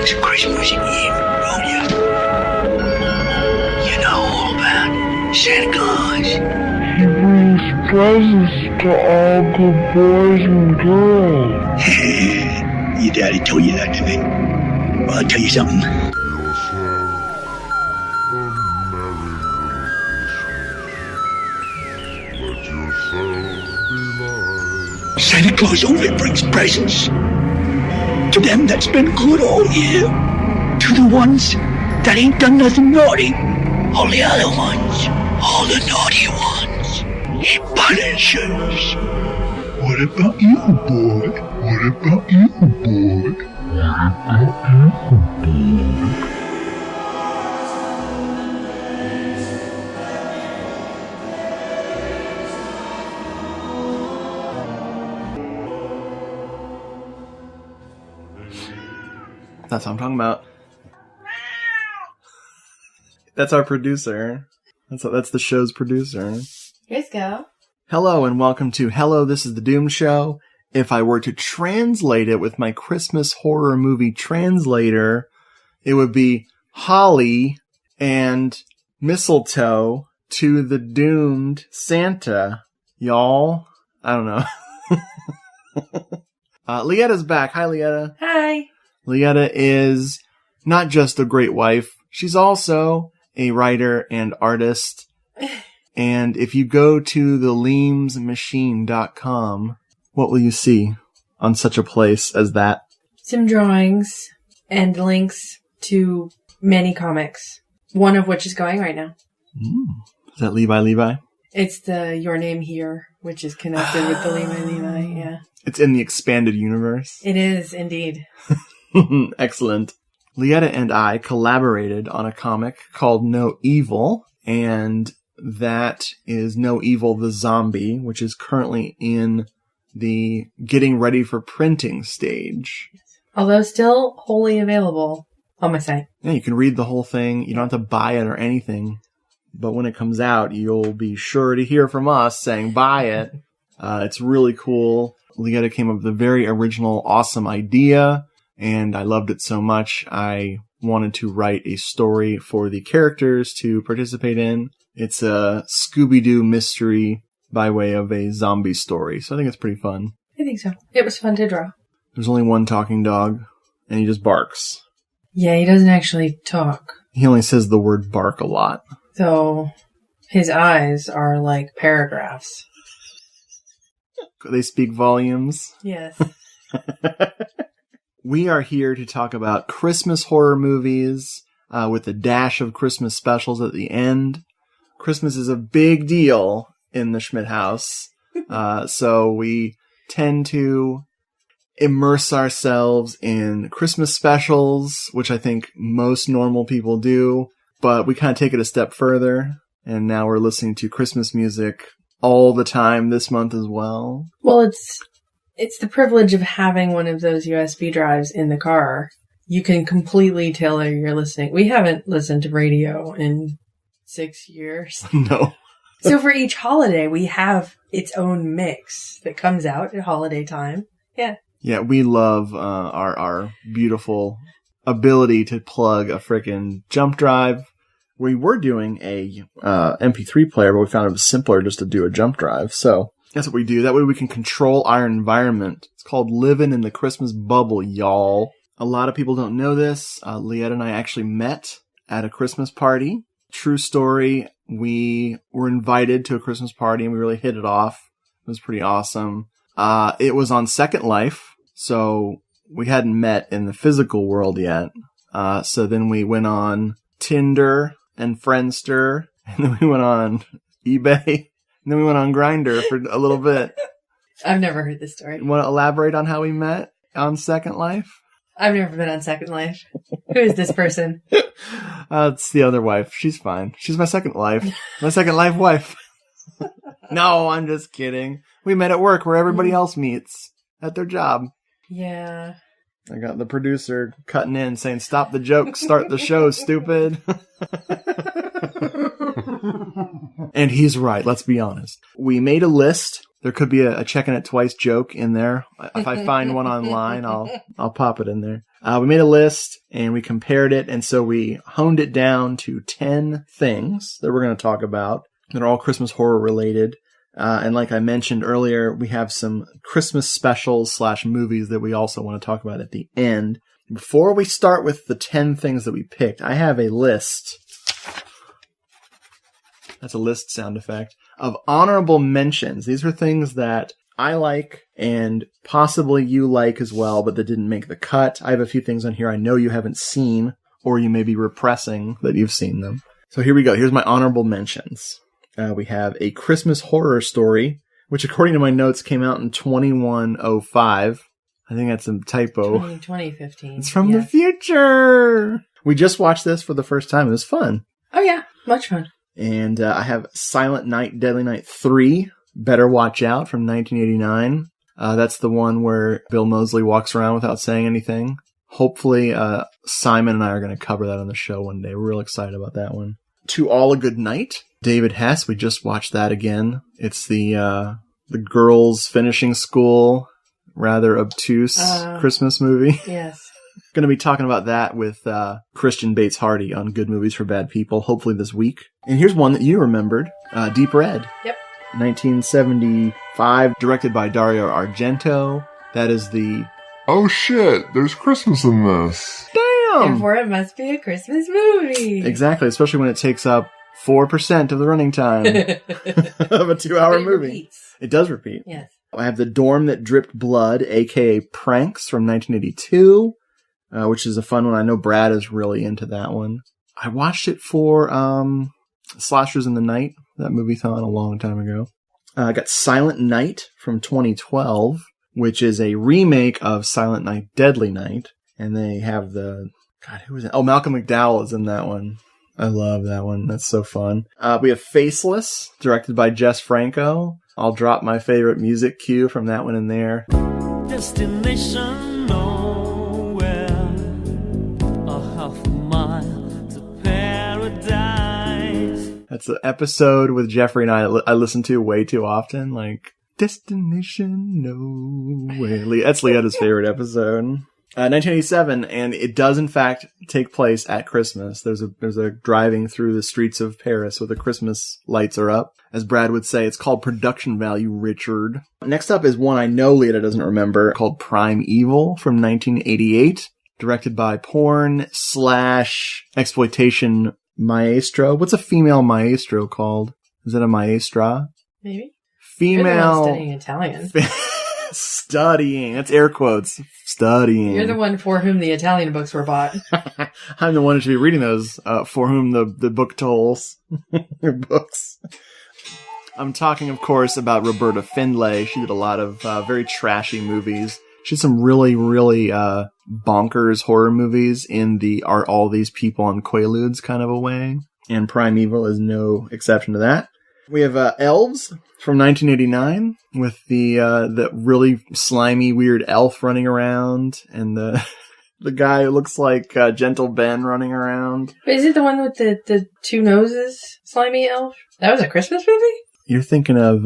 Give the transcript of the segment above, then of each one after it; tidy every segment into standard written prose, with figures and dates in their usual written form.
It's Christmas Eve, don't you? You know all about Santa Claus. He brings presents to all good boys and girls. Your daddy told you that, didn't he? Well, I'll tell you something. Santa Claus only brings presents to them that's been good all year. To the ones that ain't done nothing naughty. All the other ones, all the naughty ones, he punishes. What about you, boy? What about you, boy? What about you, boy? That's what I'm talking about. That's our producer. That's the show's producer. Here's go. Hello and welcome to Hello, This is the Doom Show. If I were to translate it with my Christmas horror movie translator, it would be holly and mistletoe to the doomed Santa. Y'all? I don't know. LeEtta's back. Hi, LeEtta. Hi. LeEtta is not just a great wife, she's also a writer and artist. And if you go to thelemesmachine.com, what will you see on such a place as that? Some drawings and links to many comics, one of which is going right now. Is that Levi? It's the Your Name Here, which is connected with the Levi, yeah. It's in the expanded universe. It is, indeed. Excellent. LeEtta and I collaborated on a comic called No Evil, and that is No Evil the Zombie, which is currently in the getting ready for printing stage. Although still wholly available on my site. Yeah, you can read the whole thing. You don't have to buy it or anything. But when it comes out, you'll be sure to hear from us saying buy it. It's really cool. LeEtta came up with a very original, awesome idea. And I loved it so much, I wanted to write a story for the characters to participate in. It's a Scooby-Doo mystery by way of a zombie story, so I think it's pretty fun. I think so. It was fun to draw. There's only one talking dog, and he just barks. Yeah, he doesn't actually talk. He only says the word bark a lot. So, his eyes are like paragraphs. They speak volumes. Yes. We are here to talk about Christmas horror movies with a dash of Christmas specials at the end. Christmas is a big deal in the Schmidt house, so we tend to immerse ourselves in Christmas specials, which I think most normal people do, but we kind of take it a step further, and now we're listening to Christmas music all the time this month as well. Well, it's the privilege of having one of those USB drives in the car. You can completely tailor your listening. We haven't listened to radio in 6 years. No. So for each holiday, we have its own mix that comes out at holiday time. Yeah. Yeah, we love our beautiful ability to plug a frickin' jump drive. We were doing a MP3 player, but we found it was simpler just to do a jump drive. So that's what we do. That way we can control our environment. It's called living in the Christmas bubble, y'all. A lot of people don't know this. LeEtta and I actually met at a Christmas party. True story. We were invited to a Christmas party and we really hit it off. It was pretty awesome. It was on Second Life, so we hadn't met in the physical world yet. So then we went on Tinder and Friendster, and then we went on eBay. And then we went on Grindr for a little bit. I've never heard this story. You want to elaborate on how we met on Second Life? I've never been on Second Life. Who is this person? It's the other wife. She's fine. She's my Second Life. My Second Life wife. No, I'm just kidding. We met at work where everybody else meets. At their job. Yeah. I got the producer cutting in saying, stop the joke, start the show, stupid. And he's right, let's be honest. We made a list There could be a checking it twice joke in there. If I find one online, I'll pop it in there. We made a list and we compared it. And so we honed it down to 10 things that we're going to talk about that are all Christmas horror related. And like I mentioned earlier, we have some Christmas specials / movies that we also want to talk about at the end. Before we start with the 10 things that we picked, I have a list. That's a list sound effect of honorable mentions. These are things that I like and possibly you like as well, but that didn't make the cut. I have a few things on here I know you haven't seen, or you may be repressing that you've seen them. So here we go. Here's my honorable mentions. We have A Christmas Horror Story, which according to my notes came out in 2105. I think that's a typo. 2015. It's from the future. We just watched this for the first time. It was fun. Oh, yeah. Much fun. And I have Silent Night, Deadly Night 3, Better Watch Out from 1989. That's the one where Bill Moseley walks around without saying anything. Hopefully, Simon and I are going to cover that on the show one day. We're real excited about that one. To All a Good Night, David Hess. We just watched that again. It's the girls finishing school, rather obtuse Christmas movie. Yes. Going to be talking about that with Christian Bates Hardy on Good Movies for Bad People, hopefully this week. And here's one that you remembered, Deep Red. Yep. 1975, directed by Dario Argento. That is the... Oh shit, there's Christmas in this. Damn! Therefore, it must be a Christmas movie. Exactly, especially when it takes up 4% of the running time of a 2-hour movie. Repeats. It does repeat. Yes. I have The Dorm That Dripped Blood, aka Pranks from 1982, which is a fun one. I know Brad is really into that one. I watched it for Slashers in the Night, that Moviethon a long time ago. I got Silent Night from 2012, which is a remake of Silent Night, Deadly Night. And they have who was it? Oh, Malcolm McDowell is in that one. I love that one. That's so fun. We have Faceless, directed by Jess Franco. I'll drop my favorite music cue from that one in there. Destination nowhere, a half mile to paradise. That's the episode with Jeffrey and I listen to way too often. Like, Destination Nowhere. That's LeEtta's favorite episode. 1987, and it does in fact take place at Christmas. There's a driving through the streets of Paris where the Christmas lights are up. As Brad would say, it's called production value, Richard. Next up is one I know LeEtta doesn't remember, called Prime Evil from 1988, directed by porn/exploitation maestro. What's a female maestro called? Is it a maestra? Maybe. Female. You're the one studying Italian. Studying. That's air quotes. Studying. You're the one for whom the Italian books were bought. I'm the one who should be reading those, for whom the book tolls. Books. I'm talking, of course, about Roberta Findlay. She did a lot of very trashy movies. She did some really, really bonkers horror movies in the Are All These People on Quaaludes kind of a way. And Prime Evil is no exception to that. We have Elves from 1989 with the really slimy, weird elf running around, and the guy who looks like Gentle Ben running around. But is it the one with the two noses, slimy elf? That was a Christmas movie? You're thinking of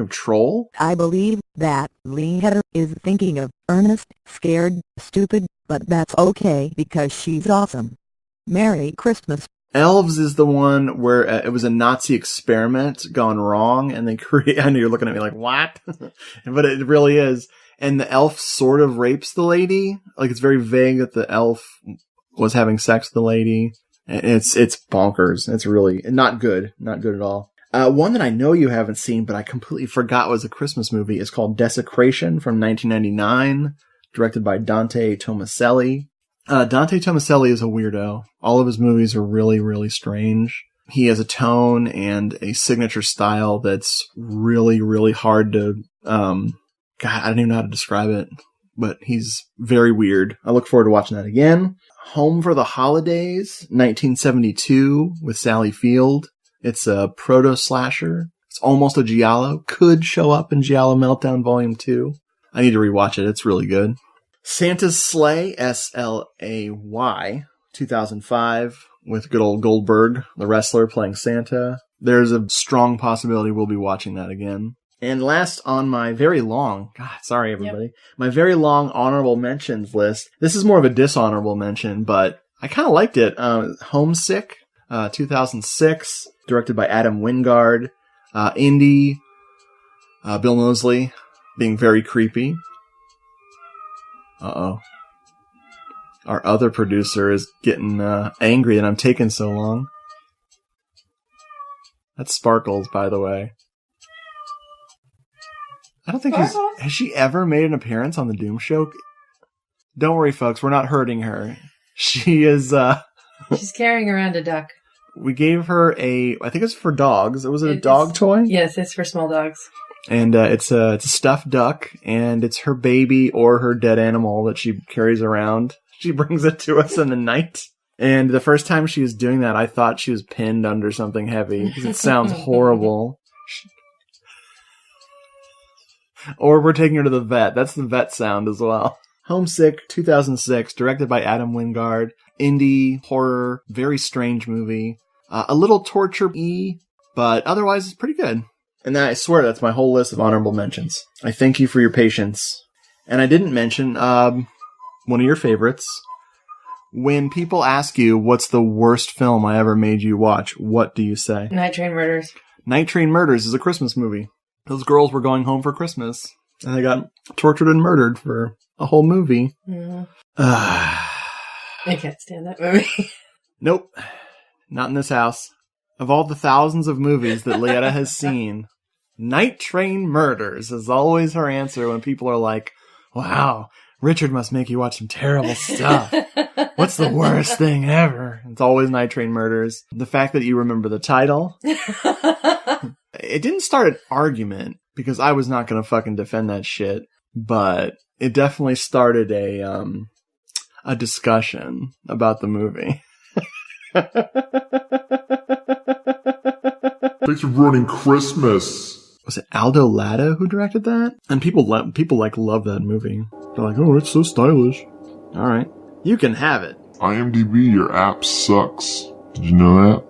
Troll? I believe that LeEtta is thinking of Ernest, Scared, Stupid, but that's okay because she's awesome. Merry Christmas. Elves is the one where it was a Nazi experiment gone wrong, and they create. I know you're looking at me like, what? But it really is. And the elf sort of rapes the lady. Like, it's very vague that the elf was having sex with the lady. And it's bonkers. It's really not good. Not good at all. One that I know you haven't seen, but I completely forgot was a Christmas movie, is called Desecration from 1999, directed by Dante Tomaselli. Dante Tomaselli is a weirdo. All of his movies are really, really strange. He has a tone and a signature style that's really, really hard to, God, I don't even know how to describe it, but he's very weird. I look forward to watching that again. Home for the Holidays, 1972 with Sally Field. It's a proto-slasher. It's almost a Giallo. Could show up in Giallo Meltdown Volume 2. I need to rewatch it. It's really good. Santa's Slay, S-L-A-Y, 2005, with good old Goldberg, the wrestler, playing Santa. There's a strong possibility we'll be watching that again. And last on my very long, God, sorry everybody, my very long honorable mentions list. This is more of a dishonorable mention, but I kind of liked it. Homesick, 2006, directed by Adam Wingard. Indy, Bill Moseley, being very creepy. Uh-oh. Our other producer is getting angry that I'm taking so long. That's Sparkles, by the way. I don't think has she ever made an appearance on the Doom Show? Don't worry, folks. We're not hurting her. She is, She's carrying around a duck. We gave her I think it's for dogs. Was it a dog toy? Yes, it's for small dogs. And it's a stuffed duck, and it's her baby or her dead animal that she carries around. She brings it to us in the night. And the first time she was doing that, I thought she was pinned under something heavy, because it sounds horrible. Or we're taking her to the vet. That's the vet sound as well. Homesick, 2006, directed by Adam Wingard. Indie, horror, very strange movie. A little torture-y, but otherwise it's pretty good. And I swear that's my whole list of honorable mentions. I thank you for your patience. And I didn't mention one of your favorites. When people ask you what's the worst film I ever made you watch, what do you say? Night Train Murders. Night Train Murders is a Christmas movie. Those girls were going home for Christmas, and they got tortured and murdered for a whole movie. Mm. I can't stand that movie. Nope. Not in this house. Of all the thousands of movies that LeEtta has seen, Night Train Murders is always her answer when people are like, wow, Richard must make you watch some terrible stuff. What's the worst thing ever? It's always Night Train Murders. The fact that you remember the title... It didn't start an argument, because I was not going to fucking defend that shit, but it definitely started a discussion about the movie. Thanks for ruining Christmas. Was it Aldo Latta who directed that? And people love that movie. They're like, oh, it's so stylish. All right. You can have it. IMDb, your app sucks. Did you know that?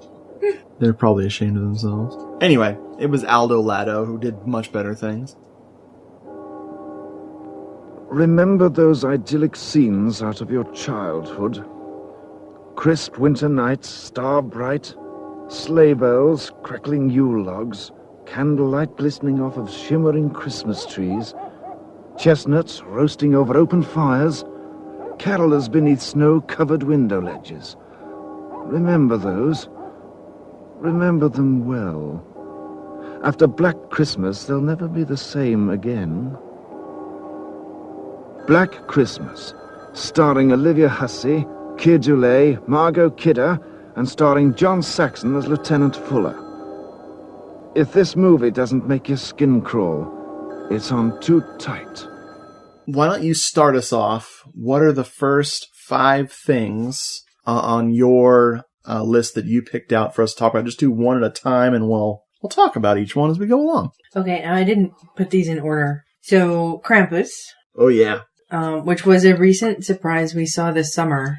They're probably ashamed of themselves. Anyway, it was Aldo Latta who did much better things. Remember those idyllic scenes out of your childhood? Crisp winter nights, star bright, sleigh bells, crackling Yule logs, candlelight glistening off of shimmering Christmas trees, chestnuts roasting over open fires, carolers beneath snow-covered window ledges. Remember those. Remember them well. After Black Christmas, they'll never be the same again. Black Christmas, starring Olivia Hussey, Keir Dullea, Margot Kidder, and starring John Saxon as Lieutenant Fuller. If this movie doesn't make your skin crawl, it's on too tight. Why don't you start us off? What are the first 5 things on your list that you picked out for us to talk about? Just do one at a time, and we'll talk about each one as we go along. Okay, I didn't put these in order. So, Krampus. Oh, yeah. Which was a recent surprise we saw this summer.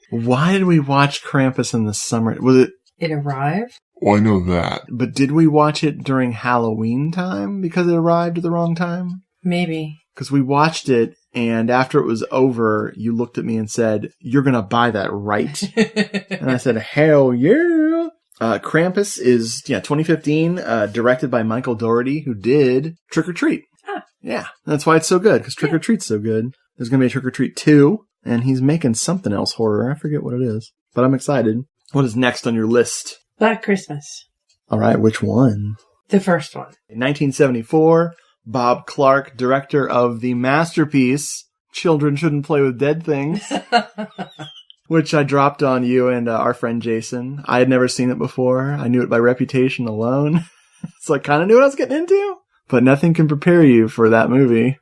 Why did we watch Krampus in the summer? Was it... It arrived? Oh, I know that. But did we watch it during Halloween time because it arrived at the wrong time? Maybe. Because we watched it, and after it was over, you looked at me and said, you're going to buy that, right? And I said, hell yeah. Krampus is 2015, directed by Michael Dougherty, who did Trick or Treat. Ah. Yeah, that's why it's so good, because Trick or Treat's so good. There's going to be a Trick or Treat 2, and he's making something else horror. I forget what it is, but I'm excited. What is next on your list? Black Christmas. All right, which one? The first one. In 1974, Bob Clark, director of the masterpiece, Children Shouldn't Play with Dead Things, which I dropped on you and our friend Jason. I had never seen it before. I knew it by reputation alone. So I kind of knew what I was getting into, but nothing can prepare you for that movie.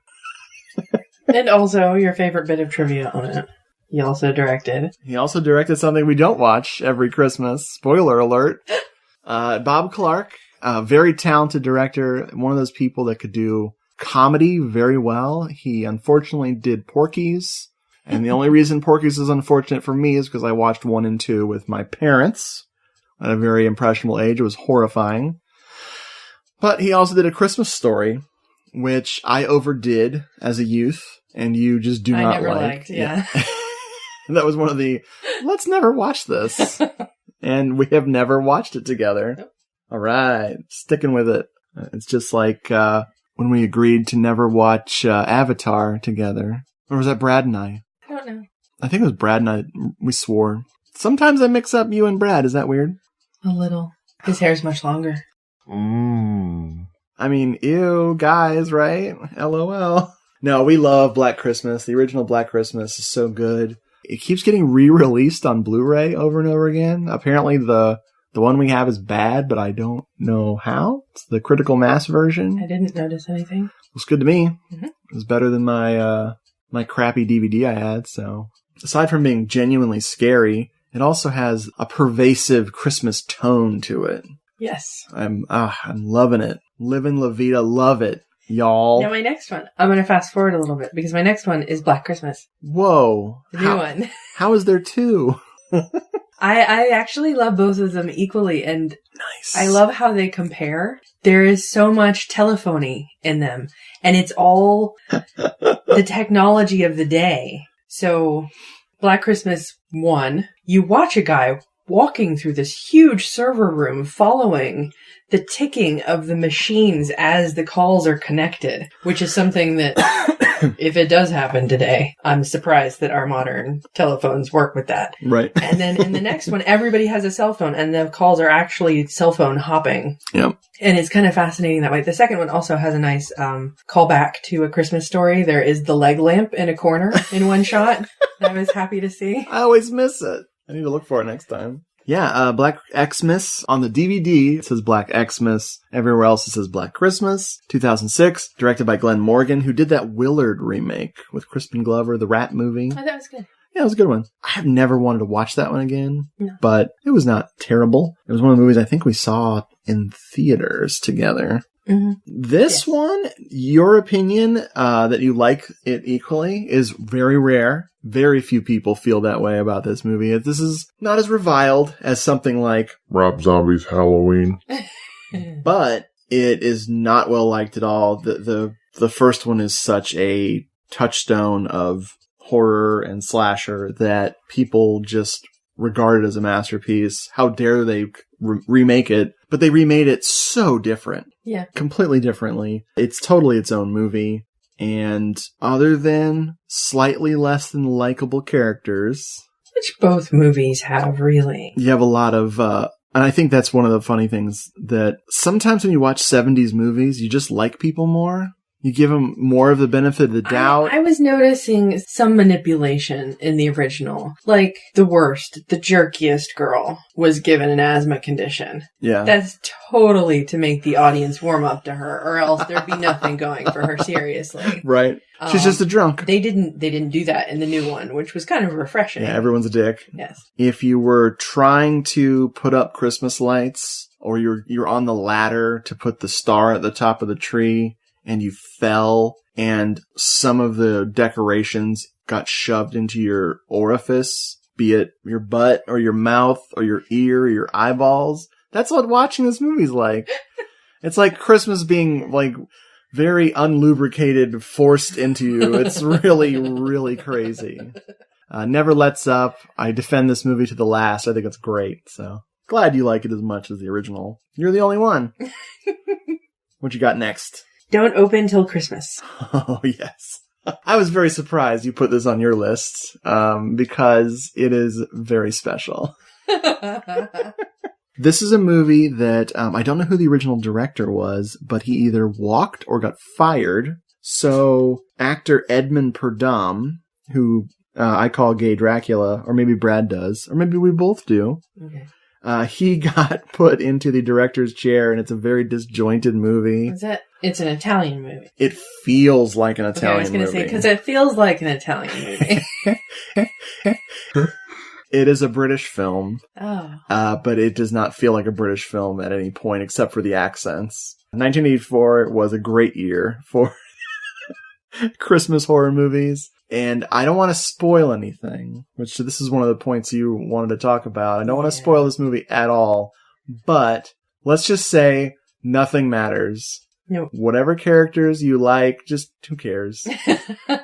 And also your favorite bit of trivia on it. He also directed something we don't watch every Christmas. Spoiler alert. Bob Clark, a very talented director, one of those people that could do comedy very well. He unfortunately did Porky's, and the only reason Porky's is unfortunate for me is because I watched 1 and 2 with my parents at a very impressionable age. It was horrifying. But he also did A Christmas Story, which I overdid as a youth, and you just do I not never like. liked, yeah. That was one of the, let's never watch this. And we have never watched it together. Nope. All right. Sticking with it. It's just like when we agreed to never watch Avatar together. Or was that Brad and I? I don't know. I think it was Brad and I. We swore. Sometimes I mix up you and Brad. Is that weird? A little. His hair's much longer. I mean, ew, guys, right? LOL. No, we love Black Christmas. The original Black Christmas is so good. It keeps getting re-released on Blu-ray over and over again. Apparently the one we have is bad, but I don't know how. It's the Critical Mass version. I didn't notice anything. It's good to me. Mm-hmm. It was better than my my crappy DVD I had. So aside from being genuinely scary, it also has a pervasive Christmas tone to it. Yes. I'm loving it. Living La Vida, love it, y'all. Now my next one, I'm going to fast forward a little bit because my next one is Black Christmas. Whoa. The new one. How is there two? I actually love both of them equally, and Nice. I love how they compare. There is so much telephony in them, and it's all the technology of the day. So, Black Christmas 1, you watch a guy walking through this huge server room following the ticking of the machines as the calls are connected, which is something that, if it does happen today, I'm surprised that our modern telephones work with that. Right. And then in the next one, everybody has a cell phone, and the calls are actually cell phone hopping. Yep. And it's kind of fascinating that way. The second one also has a nice callback to A Christmas Story. There is the leg lamp in a corner in one shot. I was happy to see. I always miss it. I need to look for it next time. Yeah, Black Xmas. On the DVD, it says Black Xmas. Everywhere else, it says Black Christmas. 2006, directed by Glenn Morgan, who did that Willard remake with Crispin Glover, the rat movie. Oh, that was good. Yeah, it was a good one. I have never wanted to watch that one again, No. but it was not terrible. It was one of the movies I think we saw in theaters together. Mm-hmm. This one, your opinion that you like it equally is very rare. Very few people feel that way about this movie. This is not as reviled as something like Rob Zombie's Halloween. but it is not well liked at all. The first one is such a touchstone of horror and slasher that people just regard it as a masterpiece. How dare they remake it? But they remade it so different. Yeah. Completely differently. It's totally its own movie. And other than slightly less than likable characters, Which both movies have, really. you have a lot of, and I think that's one of the funny things that sometimes when you watch 70s movies, you just like people more. You give them more of the benefit of the doubt. I was noticing some manipulation in the original. Like, the worst, the jerkiest girl was given an asthma condition. Yeah. That's totally to make the audience warm up to her, or else there'd be nothing going for her seriously. Right. She's just a drunk. They didn't do that in the new one, which was kind of refreshing. Yeah, everyone's a dick. Yes. If you were trying to put up Christmas lights, or you're on the ladder to put the star at the top of the tree, and you fell, and some of the decorations got shoved into your orifice, be it your butt or your mouth or your ear or your eyeballs. That's what watching this movie's like. It's like Christmas being like very unlubricated, forced into you. It's really, really crazy. Never lets up. I defend this movie to the last. I think it's great. So glad you like it as much as the original. You're the only one. What you got next? Don't open till Christmas. Oh, yes. I was very surprised you put this on your list, because it is very special. This is a movie that, I don't know who the original director was, but he either walked or got fired. So, actor Edmund Purdom, who I call Gay Dracula, or maybe Brad does, or maybe we both do. Okay. He got put into the director's chair, and it's a very disjointed movie. It's an Italian movie. It feels like an Italian movie. I was going to say, because it feels like an Italian movie. It is a British film, Oh. but it does not feel like a British film at any point, except for the accents. 1984 was a great year for Christmas horror movies. And I don't want to spoil anything, which this is one of the points you wanted to talk about. I don't want to spoil this movie at all, but let's just say Nothing matters. Nope. Whatever characters you like, just who cares?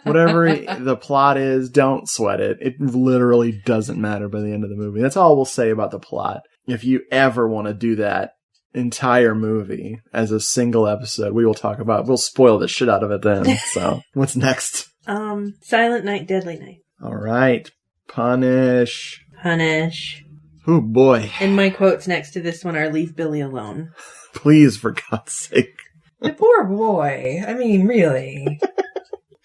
Whatever the plot is, don't sweat it. It literally doesn't matter by the end of the movie. That's all we'll say about the plot. If you ever want to do that entire movie as a single episode, we'll spoil the shit out of it then. So, what's next? Silent Night, Deadly Night. All right. Punish. Oh, boy. And my quotes next to this one are "Leave Billy alone." Please, for God's sake. The poor boy. I mean, really.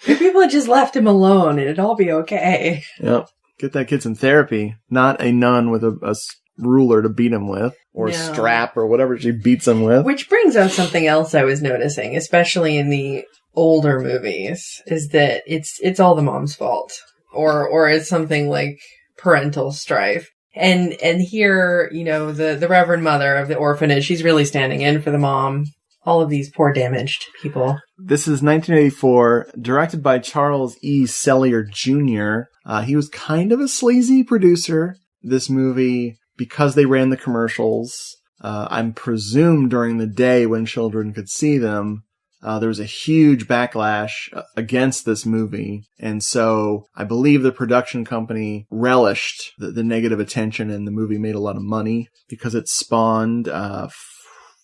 If people had just left him alone, it'd all be okay. Yep. Get that kid some therapy. Not a nun with a ruler to beat him with. Or a strap or whatever she beats him with. Which brings up something else I was noticing, especially in the older movies, is that it's all the mom's fault. Or it's something like parental strife. And here, the Reverend Mother of the orphanage, she's really standing in for the mom. All of these poor damaged people. This is 1984, directed by Charles E. Sellier Jr. He was kind of a sleazy producer. This movie, because they ran the commercials, I'm presumed during the day when children could see them, there was a huge backlash against this movie. And so I believe the production company relished the negative attention, and the movie made a lot of money because it spawned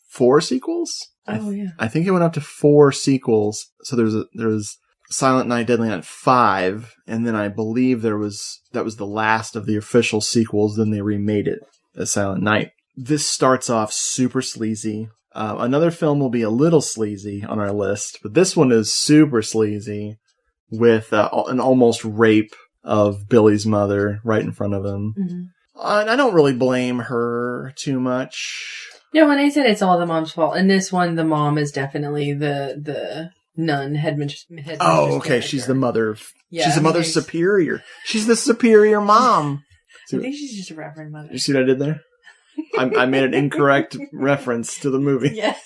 4 sequels. Oh, yeah. I think it went up to 4 sequels. So there's Silent Night, Deadly Night 5, and then I believe that was the last of the official sequels. Then they remade it as Silent Night. This starts off super sleazy. Another film will be a little sleazy on our list, but this one is super sleazy with an almost rape of Billy's mother right in front of him. Mm-hmm. And I don't really blame her too much. No, when I said it's all the mom's fault, in this one, the mom is definitely the nun headmistress. Oh, okay. She's the mother. She's the mother superior. She's the superior mom. I think she's just a reverend mother. You see what I did there? I made an incorrect reference to the movie. Yes.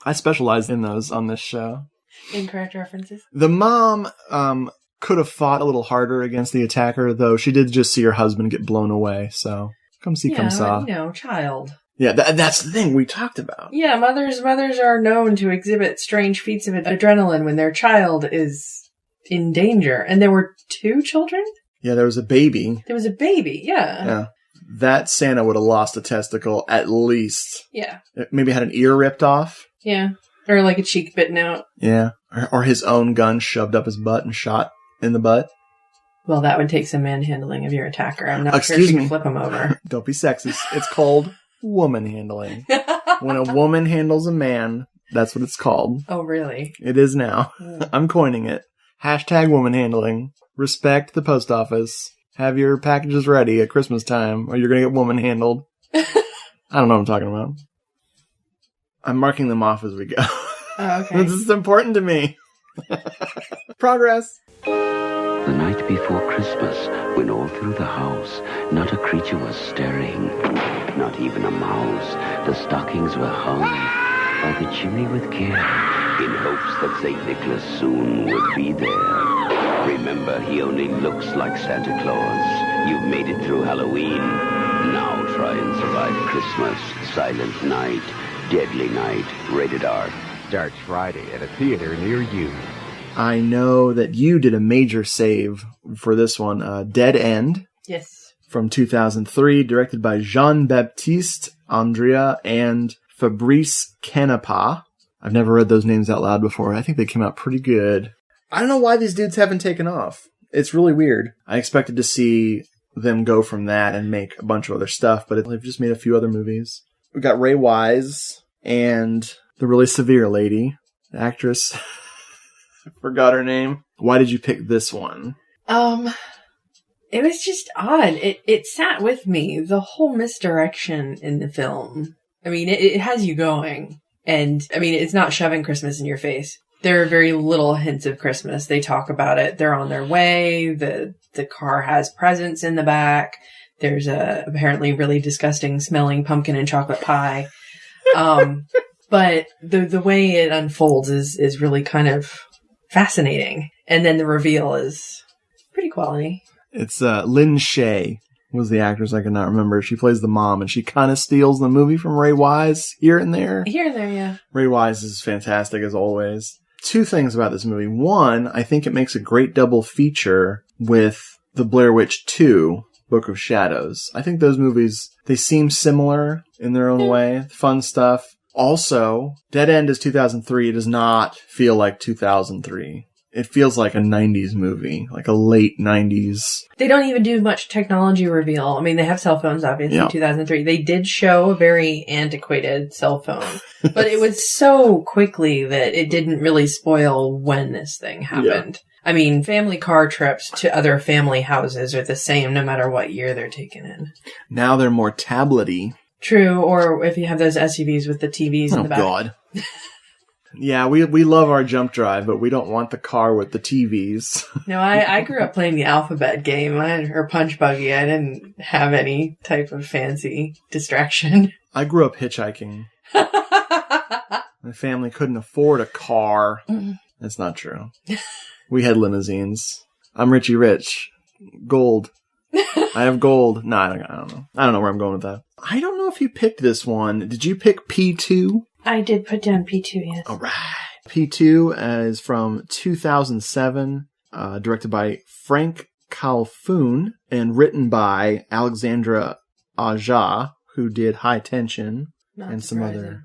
I specialize in those on this show. Incorrect references? The mom could have fought a little harder against the attacker, though she did just see her husband get blown away, so... Come see, come saw. Child. Yeah, that's the thing we talked about. Yeah, mothers are known to exhibit strange feats of adrenaline when their child is in danger. And there were 2 children? Yeah, there was a baby. Yeah. That Santa would have lost a testicle at least. Yeah. Maybe had an ear ripped off. Yeah. Or like a cheek bitten out. Yeah. Or his own gun shoved up his butt and shot in the butt. Well, that would take some manhandling of your attacker. I'm not sure she can flip him over. Don't be sexist. It's called woman handling. When a woman handles a man, that's what it's called. Oh, really? It is now. I'm coining it. # woman handling. Respect the post office. Have your packages ready at Christmas time, or you're going to get woman handled. I don't know what I'm talking about. I'm marking them off as we go. Oh, okay. This is important to me. Progress. The night before Christmas, when all through the house, not a creature was stirring, not even a mouse. The stockings were hung by the chimney with care, in hopes that St. Nicholas soon would be there. Remember, he only looks like Santa Claus. You've made it through Halloween. Now try and survive Christmas. Silent Night, Deadly Night, rated R. Starts Friday at a theater near you. I know that you did a major save for this one. Dead End. Yes. From 2003, directed by Jean-Baptiste Andrea and Fabrice Canepa. I've never read those names out loud before. I think they came out pretty good. I don't know why these dudes haven't taken off. It's really weird. I expected to see them go from that and make a bunch of other stuff, but they've just made a few other movies. We got Ray Wise and the really severe lady, the actress. I forgot her name. Why did you pick this one? It was just odd. It sat with me, the whole misdirection in the film. I mean, it has you going. And, I mean, it's not shoving Christmas in your face. There are very little hints of Christmas. They talk about it. They're on their way. The car has presents in the back. There's a apparently really disgusting smelling pumpkin and chocolate pie. But the way it unfolds is really kind of fascinating. And then the reveal is pretty quality. It's Lin Shaye was the actress? I cannot remember. She plays the mom, and she kind of steals the movie from Ray Wise here and there. Here and there, yeah. Ray Wise is fantastic as always. Two things about this movie. One, I think it makes a great double feature with The Blair Witch 2, Book of Shadows. I think those movies, they seem similar in their own way. Fun stuff. Also, Dead End is 2003. It does not feel like 2003. It feels like a 90s movie, like a late 90s. They don't even do much technology reveal. I mean, they have cell phones, obviously, in 2003. They did show a very antiquated cell phone, but it was so quickly that it didn't really spoil when this thing happened. Yeah. I mean, family car trips to other family houses are the same no matter what year they're taken in. Now they're more tablet-y. True, or if you have those SUVs with the TVs in the back. Oh, God. Yeah, we love our jump drive, but we don't want the car with the TVs. No, I grew up playing the alphabet game, or punch buggy. I didn't have any type of fancy distraction. I grew up hitchhiking. My family couldn't afford a car. That's not true. We had limousines. I'm Richie Rich. Gold. I have gold. No, I don't know. I don't know where I'm going with that. I don't know if you picked this one. Did you pick P2? I did put down P2, yes. All right. P2 is from 2007, directed by Frank Calhoun and written by Alexandra Aja, who did High Tension and some other.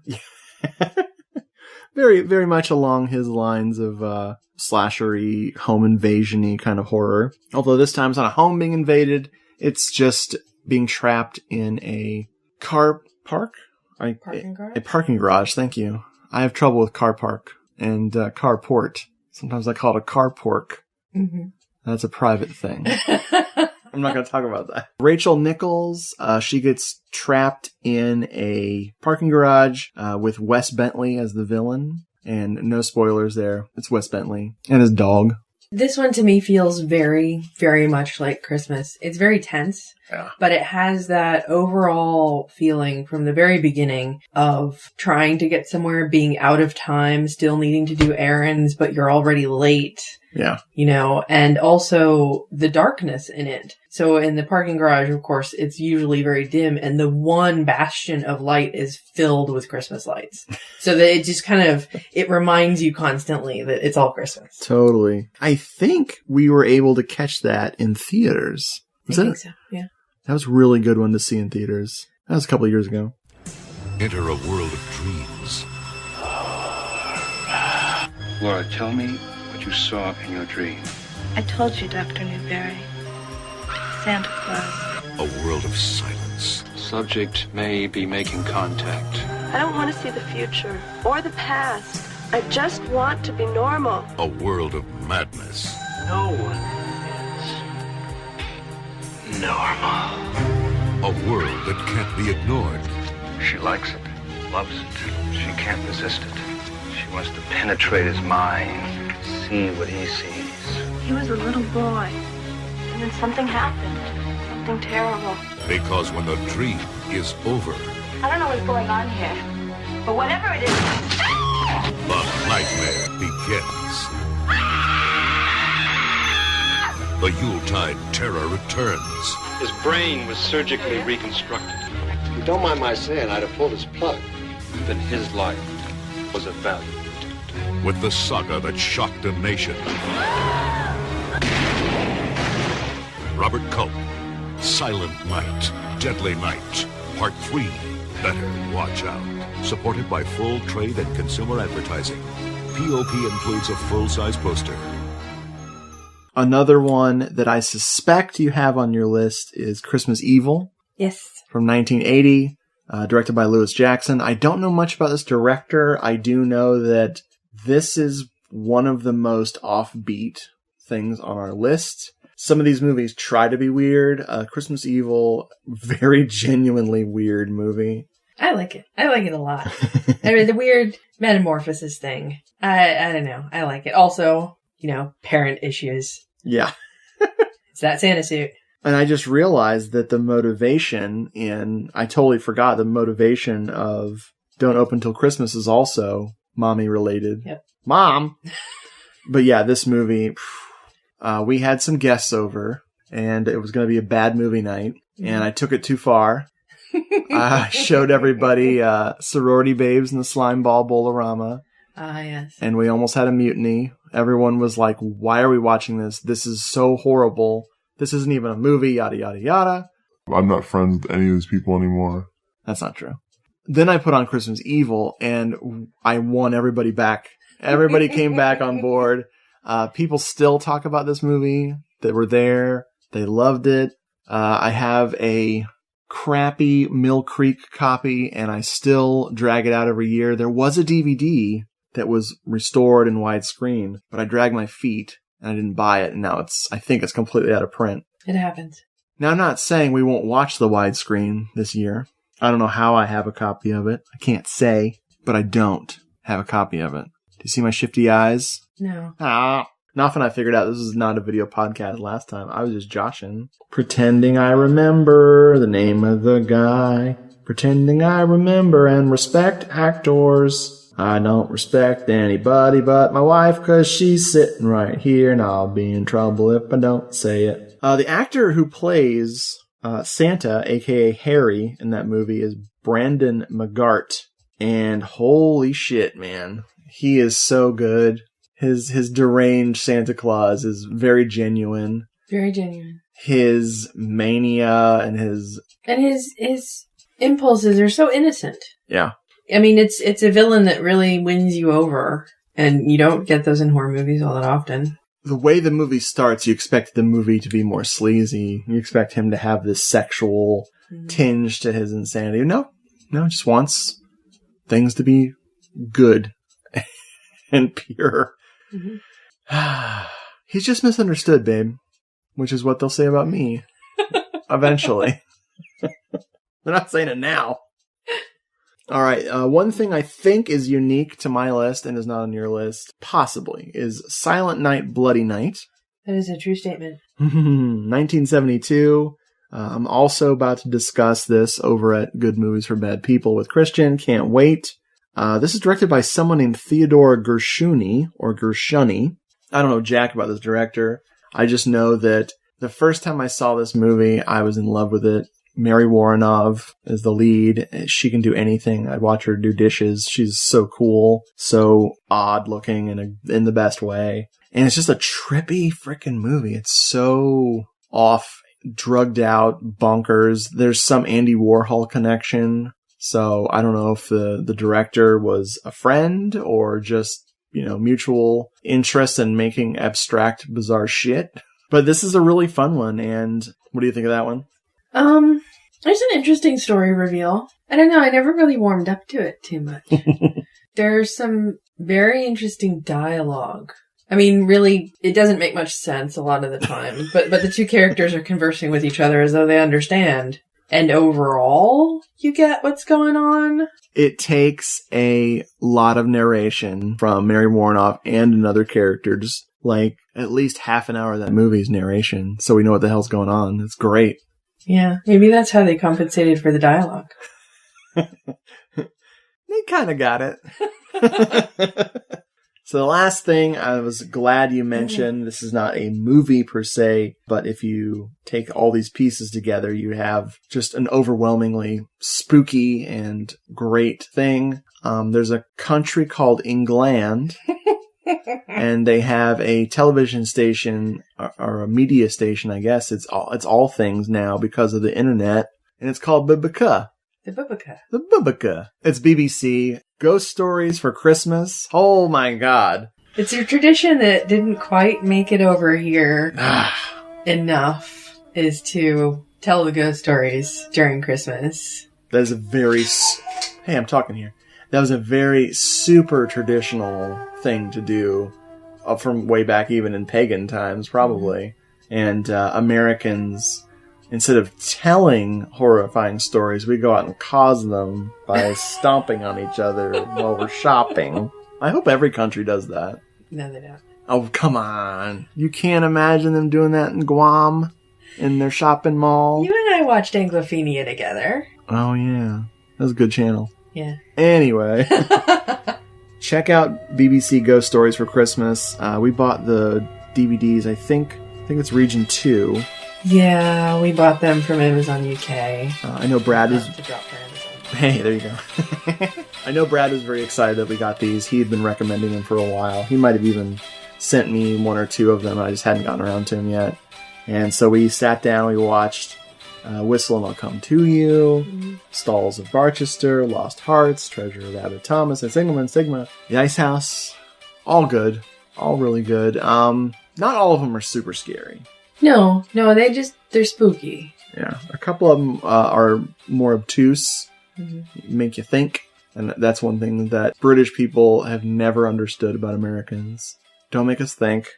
Very, very much along his lines of slashery, home invasion-y kind of horror. Although this time it's not a home being invaded, it's just being trapped in a car park. Parking garage? A parking garage, thank you. I have trouble with car park and carport. Sometimes I call it a carpork. Mm-hmm. That's a private thing. I'm not going to talk about that. Rachel Nichols, she gets trapped in a parking garage with Wes Bentley as the villain. And no spoilers there. It's Wes Bentley and his dog. This one to me feels very, very much like Christmas. It's very tense, but it has that overall feeling from the very beginning of trying to get somewhere, being out of time, still needing to do errands, but you're already late. Yeah. You know, and also the darkness in it. So in the parking garage, of course, it's usually very dim, and the one bastion of light is filled with Christmas lights. So that it just kind of, it reminds you constantly that it's all Christmas. Totally. I think we were able to catch that in theaters. I think so, yeah. That was a really good one to see in theaters. That was a couple of years ago. Enter a world of dreams. Laura, tell me what you saw in your dream. I told you, Dr. Newberry. Santa Claus. A world of silence. Subject may be making contact. I don't want to see the future or the past. I just want to be normal. A world of madness. No one is normal. A world that can't be ignored. She likes it, loves it. She can't resist it. She wants to penetrate his mind, see what he sees. He was a little boy, and then something happened. Something terrible. Because when the dream is over, I don't know what's going on here, but whatever it is, the nightmare begins. The Yuletide terror returns. His brain was surgically reconstructed. If you don't mind my saying, I'd have pulled his plug. Then his life was of value. With the saga that shocked a nation. Robert Culp, Silent Night, Deadly Night, Part 3, Better Watch Out. Supported by full trade and consumer advertising. POP includes a full-size poster. Another one that I suspect you have on your list is Christmas Evil. Yes. From 1980, directed by Lewis Jackson. I don't know much about this director. I do know that this is one of the most offbeat things on our list. Some of these movies try to be weird. Christmas Evil, very genuinely weird movie. I like it. I like it a lot. I mean, the weird metamorphosis thing. I don't know. I like it. Also, you know, parent issues. Yeah. It's that Santa suit. And I just realized that the motivation I totally forgot the motivation of Don't Open Till Christmas is also mommy related. Yep. Mom! But yeah, this movie, we had some guests over and it was going to be a bad movie night. and I took it too far. I showed everybody Sorority Babes and the Slime Ball Bolorama. Ah, yes. And we almost had a mutiny. Everyone was like, why are we watching this? This is so horrible. This isn't even a movie, yada, yada, yada. I'm not friends with any of these people anymore. That's not true. Then I put on Christmas Evil, and I won everybody back. Everybody came back on board. People still talk about this movie. They were there. They loved it. I have a crappy Mill Creek copy, and I still drag it out every year. There was a DVD that was restored in widescreen, but I dragged my feet, and I didn't buy it, and now I think it's completely out of print. It happens. Now, I'm not saying we won't watch the widescreen this year. I don't know how I have a copy of it. I can't say, but I don't have a copy of it. Do you see my shifty eyes? No. Nothing I figured out. This is not a video podcast last time. I was just joshing. Pretending I remember the name of the guy. Pretending I remember and respect actors. I don't respect anybody but my wife, 'cause she's sitting right here, and I'll be in trouble if I don't say it. The actor who plays Santa, a.k.a. Harry, in that movie is Brandon McGart. And holy shit, man. He is so good. His deranged Santa Claus is very genuine. Very genuine. His mania and his impulses are so innocent. Yeah. I mean, it's a villain that really wins you over, and you don't get those in horror movies all that often. The way the movie starts, you expect the movie to be more sleazy. You expect him to have this sexual tinge to his insanity. No, just wants things to be good and pure. Mm-hmm. He's just misunderstood, babe, which is what they'll say about me eventually. They're not saying it now. All right, one thing I think is unique to my list and is not on your list, possibly, is Silent Night, Bloody Night. That is a true statement. 1972. I'm also about to discuss this over at Good Movies for Bad People with Christian. Can't wait. This is directed by someone named Theodore Gershuni, or Gershuni. I don't know jack about this director. I just know that the first time I saw this movie, I was in love with it. Mary Woronov is the lead. She can do anything. I'd watch her do dishes. She's so cool, so odd looking in the best way. And it's just a trippy freaking movie. It's so off, drugged out, bonkers. There's some Andy Warhol connection. So I don't know if the director was a friend or just, mutual interest in making abstract, bizarre shit. But this is a really fun one. And what do you think of that one? There's an interesting story reveal. I don't know, I never really warmed up to it too much. There's some very interesting dialogue. I mean, really, it doesn't make much sense a lot of the time, but the two characters are conversing with each other as though they understand. And overall, you get what's going on. It takes a lot of narration from Mary Woronov and another character, just like at least half an hour of that movie's narration, so we know what the hell's going on. It's great. Yeah, maybe that's how they compensated for the dialogue. They kind of got it. So the last thing I was glad you mentioned, this is not a movie per se, but if you take all these pieces together, you have just an overwhelmingly spooky and great thing. There's a country called England, and they have a television station or a media station, I guess. It's all things now because of the internet, and it's called Bibica. The Bibica. The Bibica. It's BBC. Ghost stories for Christmas. Oh my God. It's a tradition that didn't quite make it over here enough, is to tell the ghost stories during Christmas. That is a very... Hey, I'm talking here. That was a very super traditional thing to do from way back even in pagan times, probably. And Americans, instead of telling horrifying stories, we go out and cause them by stomping on each other while we're shopping. I hope every country does that. No, they don't. Oh, come on. You can't imagine them doing that in Guam, in their shopping mall. You and I watched Anglophenia together. Oh, yeah. That was a good channel. Yeah. Anyway. Check out BBC Ghost Stories for Christmas. We bought the DVDs, I think it's Region 2. Yeah, we bought them from Amazon UK. I know Brad is... To drop to Amazon. Hey, there you go. I know Brad was very excited that we got these. He had been recommending them for a while. He might have even sent me one or two of them. I just hadn't gotten around to them yet. And so we sat down, we watched Whistle and I'll Come to You, Stalls of Barchester, Lost Hearts, Treasure of Abbot Thomas, and Sigma, The Ice House. All good. All really good. Not all of them are super scary. No, they're spooky. Yeah. A couple of them are more obtuse, make you think. And that's one thing that British people have never understood about Americans. Don't make us think.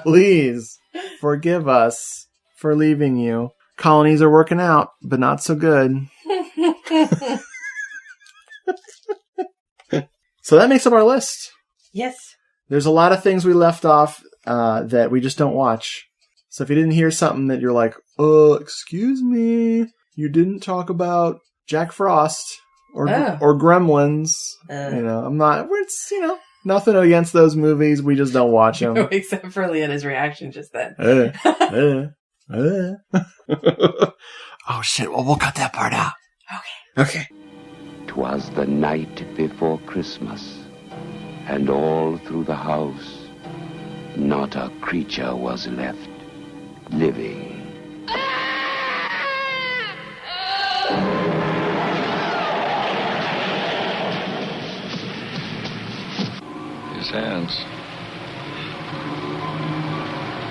Please forgive us for leaving you. Colonies are working out, but not so good. So that makes up our list. Yes. There's a lot of things we left off that we just don't watch. So if you didn't hear something that you're like, excuse me, you didn't talk about Jack Frost or Gremlins. I'm not, it's, nothing against those movies. We just don't watch them. Except for LeEtta's reaction just then. Oh shit, well, we'll cut that part out. Okay. 'Twas the night before Christmas, and all through the house, not a creature was left living. His hands.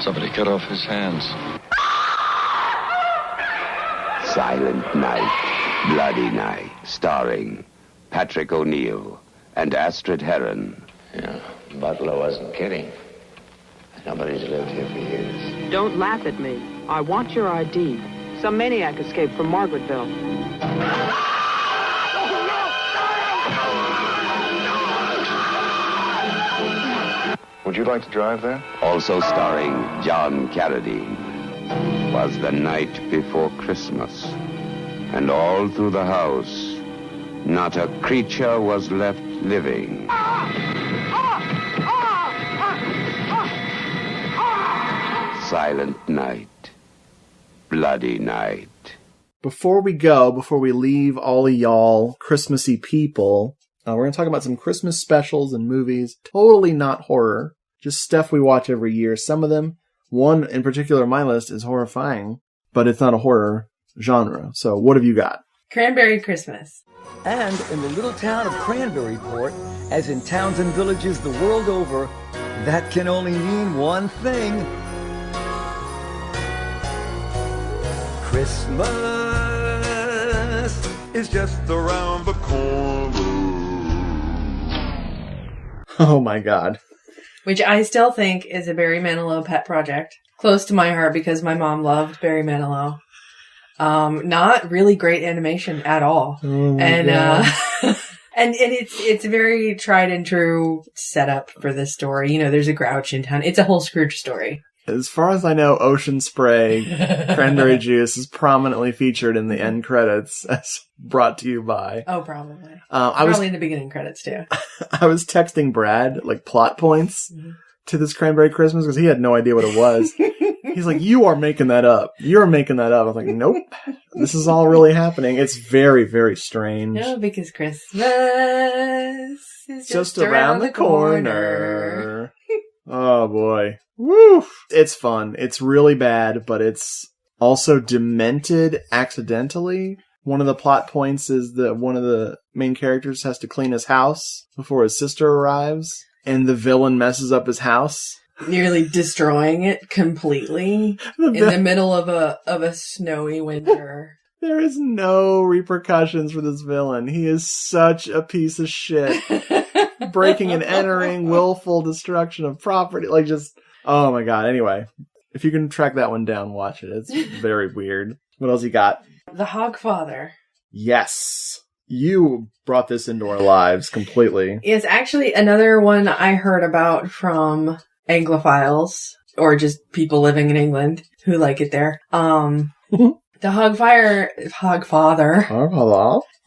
Somebody cut off his hands. Silent Night, Bloody Night, starring Patrick O'Neill and Astrid Heron. Yeah, Butler wasn't kidding. Nobody's lived here for years. Don't laugh at me. I want your ID. Some maniac escaped from Margaretville. Would you like to drive there? Also starring John Carradine. Was the night before Christmas, and all through the house, not a creature was left living. Silent Night, Bloody Night. Before we leave all of y'all Christmassy people, we're going to talk about some Christmas specials and movies. Totally not horror, just stuff we watch every year. Some of them, one in particular on my list, is horrifying, but it's not a horror genre. So what have you got? Cranberry Christmas. And in the little town of Cranberryport, as in towns and villages the world over, that can only mean one thing. Christmas is just around the corner. Oh my God. Which I still think is a Barry Manilow pet project. Close to my heart because my mom loved Barry Manilow. Not really great animation at all. Oh and it's a very tried and true setup for this story. There's a Grouch in town. It's a whole Scrooge story. As far as I know, Ocean Spray Cranberry Juice is prominently featured in the end credits as brought to you by. Oh, probably. Probably in the beginning credits too. I was texting Brad plot points to this Cranberry Christmas because he had no idea what it was. He's like, "You are making that up. You're making that up." I was like, "Nope, this is all really happening." It's very, very strange. No, because Christmas is just around the corner. Oh boy. Woo! It's fun. It's really bad, but it's also demented accidentally. One of the plot points is that one of the main characters has to clean his house before his sister arrives, and the villain messes up his house, nearly destroying it completely in the middle of a snowy winter. There is no repercussions for this villain. He is such a piece of shit. Breaking and entering, willful destruction of property, oh my God. Anyway, if you can track that one down, watch it. It's very weird. What else you got? The Hogfather. Yes. You brought this into our lives completely. It's actually another one I heard about from Anglophiles, or just people living in England who like it there. The Hogfather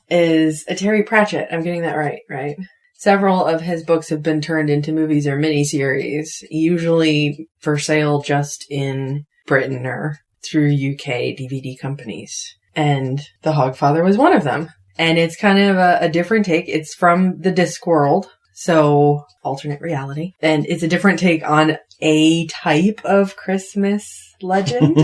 is a Terry Pratchett. I'm getting that right? Several of his books have been turned into movies or miniseries, usually for sale just in Britain or through UK DVD companies. And The Hogfather was one of them. And it's kind of a different take. It's from the Discworld, so alternate reality. And it's a different take on a type of Christmas legend.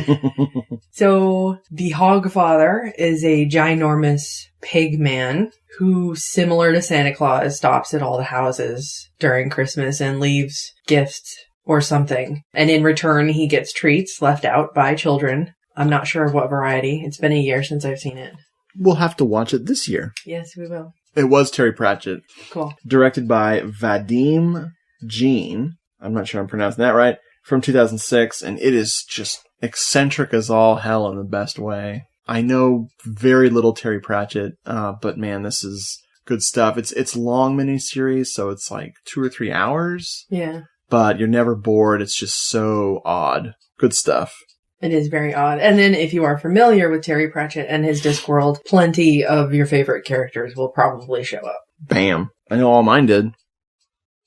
So the Hogfather is a ginormous pig man who, similar to Santa Claus, stops at all the houses during Christmas and leaves gifts or something. And in return, he gets treats left out by children. I'm not sure of what variety. It's been a year since I've seen it. We'll have to watch it this year. Yes, we will. It was Terry Pratchett. Cool. Directed by Vadim Jean. I'm not sure I'm pronouncing that right. From 2006. And it is just eccentric as all hell in the best way. I know very little Terry Pratchett, but man, this is good stuff. It's long miniseries, so it's like 2 or 3 hours. Yeah. But you're never bored. It's just so odd. Good stuff. It is very odd. And then if you are familiar with Terry Pratchett and his Discworld, plenty of your favorite characters will probably show up. Bam. I know all mine did.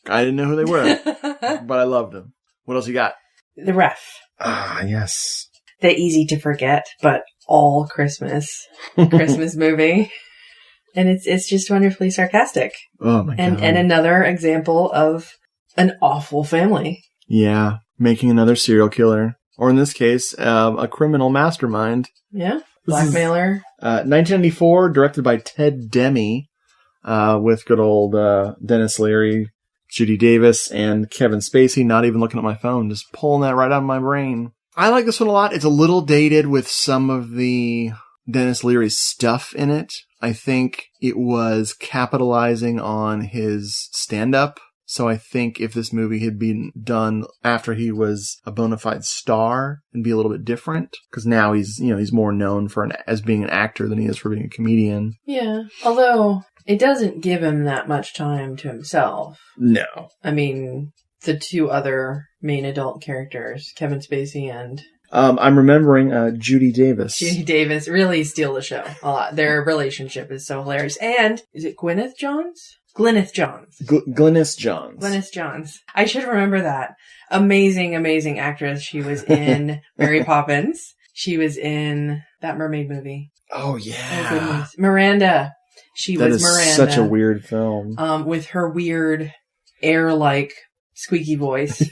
I didn't know who they were, but I loved them. What else you got? The Ref. Ah, yes. The easy to forget, but all Christmas movie. And it's just wonderfully sarcastic. Oh my God. And another example of an awful family. Yeah. Making another serial killer. Or in this case, a criminal mastermind. Yeah. Blackmailer. 1994, directed by Ted Demme, with good old Dennis Leary, Judy Davis, and Kevin Spacey. Not even looking at my phone, just pulling that right out of my brain. I like this one a lot. It's a little dated with some of the Dennis Leary stuff in it. I think it was capitalizing on his stand-up. So I think if this movie had been done after he was a bona fide star, it'd be a little bit different. Because now he's more known as being an actor than he is for being a comedian. Yeah. Although it doesn't give him that much time to himself. No. I mean, the two other main adult characters, Kevin Spacey and... I'm remembering Judy Davis. Judy Davis really steal the show a lot. Their relationship is so hilarious. And is it Gwyneth Johns? Glynis Johns. Glynis Johns. Glynis Johns. I should remember that. Amazing, amazing actress. She was in Mary Poppins. She was in that mermaid movie. Oh, yeah. Oh, goodness. Miranda. She was Miranda. That is such a weird film. With her weird air-like squeaky voice.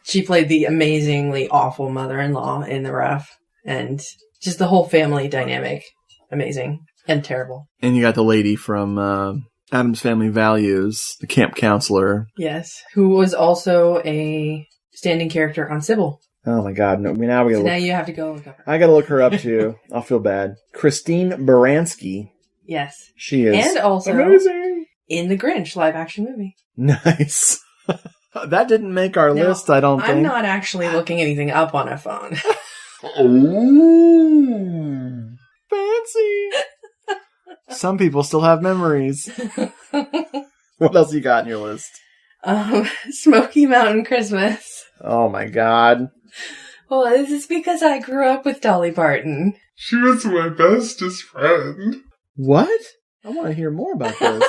She played the amazingly awful mother-in-law in The Ref. And just the whole family dynamic. Amazing. And terrible. And you got the lady from Addams Family Values, the camp counselor. Yes. Who was also a standing character on Sybil. Oh my God. No, now we gotta now you have to go look up her. I gotta look her up too. I'll feel bad. Christine Baranski. Yes. She is. And also amazing. In the Grinch live action movie. Nice. That didn't make our list, I don't think. I'm not actually looking anything up on a phone. Ooh. Fancy. Some people still have memories. What else you got in your list? Smoky Mountain Christmas. Oh my God. Well, this is because I grew up with Dolly Parton. She was my bestest friend. What? I want to hear more about this.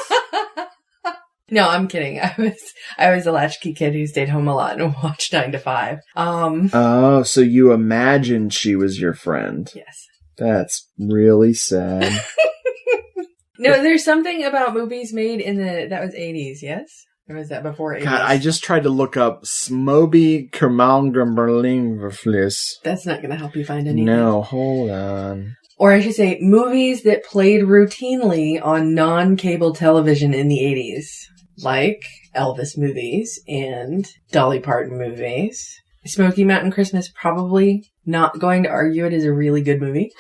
No, I'm kidding. I was a latchkey kid who stayed home a lot and watched 9 to 5. Oh, so you imagined she was your friend. Yes. That's really sad. No, there's something about movies made that was 80s, yes? Or was that before 80s? God, I just tried to look up Smoby Kermangerberlingverfliss. That's not going to help you find anything. No, hold on. Or I should say, movies that played routinely on non-cable television in the 80s. Like Elvis movies and Dolly Parton movies. Smoky Mountain Christmas, probably not going to argue it is a really good movie.